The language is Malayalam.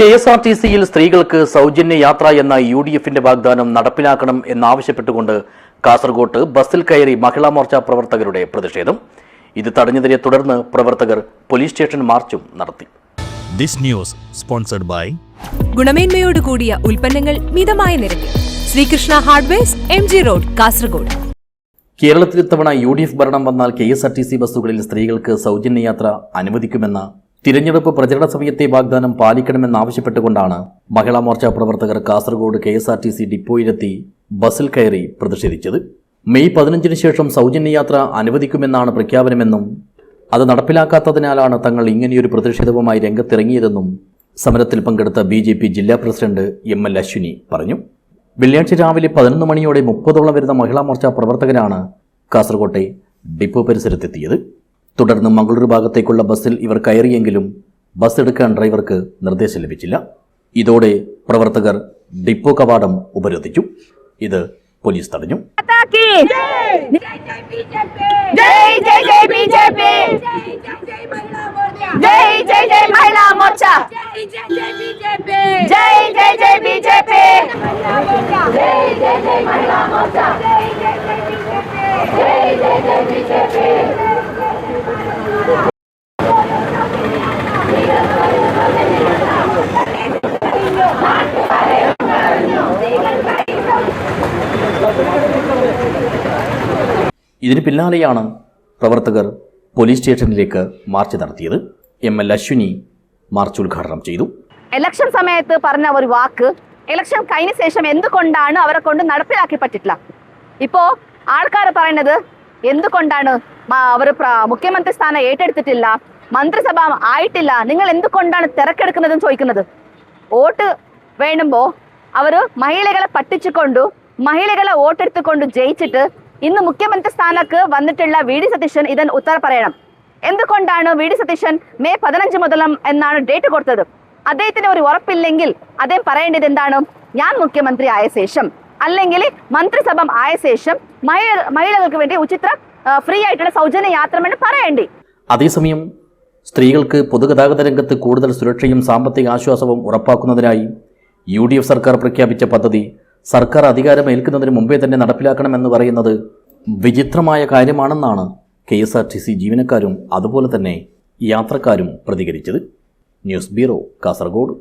KSRTCയിൽ സ്ത്രീകൾക്ക് സൗജന്യ യാത്ര എന്ന UDFന്റെ വാഗ്ദാനം നടപ്പിലാക്കണം എന്നാവശ്യപ്പെട്ടുകൊണ്ട് കാസർഗോട്ട് ബസ്സിൽ കയറി മഹിളാ മോർച്ച പ്രവർത്തകരുടെ പ്രതിഷേധം. ഇത് തടഞ്ഞതിനെ തുടർന്ന് പ്രവർത്തകർ പോലീസ് സ്റ്റേഷൻ മാർച്ചും നടത്തി. This news sponsored by ഗുണമേന്മയോട് കൂടിയ ഉൽപ്പന്നങ്ങൾ മിതമായ നിരക്കിൽ Sreekrishna hardwares MG road Kasaragod. കേരളത്തിൽ ഇത്തവണ UDF ഭരണം വന്നാൽ KSRTC ബസ്സുകളിൽ സ്ത്രീകൾക്ക് സൗജന്യ യാത്ര അനുവദിക്കുമെന്ന തിരഞ്ഞെടുപ്പ് പ്രചരണ സമയത്തെ വാഗ്ദാനം പാലിക്കണമെന്നാവശ്യപ്പെട്ടുകൊണ്ടാണ് മഹിളാ മോർച്ച പ്രവർത്തകർ കാസർഗോഡ് KSRTC ഡിപ്പോയിലെത്തി ബസ്സിൽ കയറി പ്രതിഷേധിച്ചത്. മെയ് 15 ശേഷം സൗജന്യ യാത്ര അനുവദിക്കുമെന്നാണ് പ്രഖ്യാപനമെന്നും അത് നടപ്പിലാക്കാത്തതിനാലാണ് തങ്ങൾ ഇങ്ങനെയൊരു പ്രതിഷേധവുമായി രംഗത്തിറങ്ങിയതെന്നും സമരത്തിൽ പങ്കെടുത്ത BJP ജില്ലാ പ്രസിഡന്റ് ML അശ്വിനി പറഞ്ഞു. വെള്ളിയാഴ്ച രാവിലെ 11 മണിയോടെ 30ഓളം വരുന്ന മഹിളാ മോർച്ച പ്രവർത്തകരാണ് കാസർകോട്ടെ ഡിപ്പോ പരിസരത്തെത്തിയത്. തുടർന്ന് മംഗളൂരു ഭാഗത്തേക്കുള്ള ബസ്സിൽ ഇവർ കയറിയെങ്കിലും ബസ് എടുക്കാൻ ഡ്രൈവർക്ക് നിർദ്ദേശം ലഭിച്ചില്ല. ഇതോടെ പ്രവർത്തകർ ഡിപ്പോ കവാടം ഉപരോധിച്ചു. ഇത് പോലീസ് തടഞ്ഞു. ഇതിന് പിന്നാലെയാണ് പ്രവർത്തകർ പോലീസ് സ്റ്റേഷനിലേക്ക് മാർച്ച് നടത്തിയത്. ML അശ്വിനി മാർച്ച് ഉദ്ഘാടനം ചെയ്തു. ഇലക്ഷൻ സമയത്ത് പറഞ്ഞ ഒരു വാക്ക് ഇലക്ഷൻ കഴിഞ്ഞ ശേഷം എന്തുകൊണ്ടാണ് അവരെ കൊണ്ട് നടപ്പിലാക്കി പറ്റില്ല? ഇപ്പോ ആൾക്കാർ പറയുന്നത് എന്തുകൊണ്ടാണ് അവർ മുഖ്യമന്ത്രി സ്ഥാനം ഏറ്റെടുത്തിട്ടില്ല, മന്ത്രിസഭ ആയിട്ടില്ല, നിങ്ങൾ എന്തുകൊണ്ടാണ് തിരക്കെടുക്കുന്നതെന്ന് ചോദിക്കുന്നത്. വോട്ട് വേണ്ടുമ്പോൾ അവർ മഹിളകളെ പറ്റിച്ചുകൊണ്ടു മഹിളകളെ വോട്ടെടുത്തുകൊണ്ട് ജയിച്ചിട്ട് ഇന്ന് മുഖ്യമന്ത്രി സ്ഥാനത്ത് വന്നിട്ടുള്ള VD സതീശൻ ഇതിന് ഉത്തരം പറയണം. എന്തുകൊണ്ടാണ് VD സതീശൻ മെയ് 15 മുതൽ എന്നാണ് ഡേറ്റ് കൊടുത്തത്? അദ്ദേഹത്തിന് ഒരു ഉറപ്പില്ലെങ്കിൽ അദ്ദേഹം പറയേണ്ടത് എന്താണ്? ഞാൻ മുഖ്യമന്ത്രി ആയ ശേഷം അല്ലെങ്കിൽ മന്ത്രിസഭ ആയ ശേഷം മഹിളകൾക്ക് വേണ്ടി ഉചിത ഫ്രീ ആയിട്ടുള്ള സൗജന്യ യാത്ര വേണ്ടി പറയേണ്ടി. അതേസമയം സ്ത്രീകൾക്ക് പൊതുഗതാഗത രംഗത്ത് കൂടുതൽ സുരക്ഷയും സാമ്പത്തിക ആശ്വാസവും ഉറപ്പാക്കുന്നതിനായി UDF സർക്കാർ പ്രഖ്യാപിച്ച പദ്ധതി സർക്കാർ അധികാരം ഏൽക്കുന്നതിന് മുമ്പേ തന്നെ നടപ്പിലാക്കണമെന്ന് പറയുന്നത് വിചിത്രമായ കാര്യമാണെന്നാണ് KSRTC ജീവനക്കാരും അതുപോലെ തന്നെ യാത്രക്കാരും പ്രതികരിച്ചത്. News bureau, Kasaragod.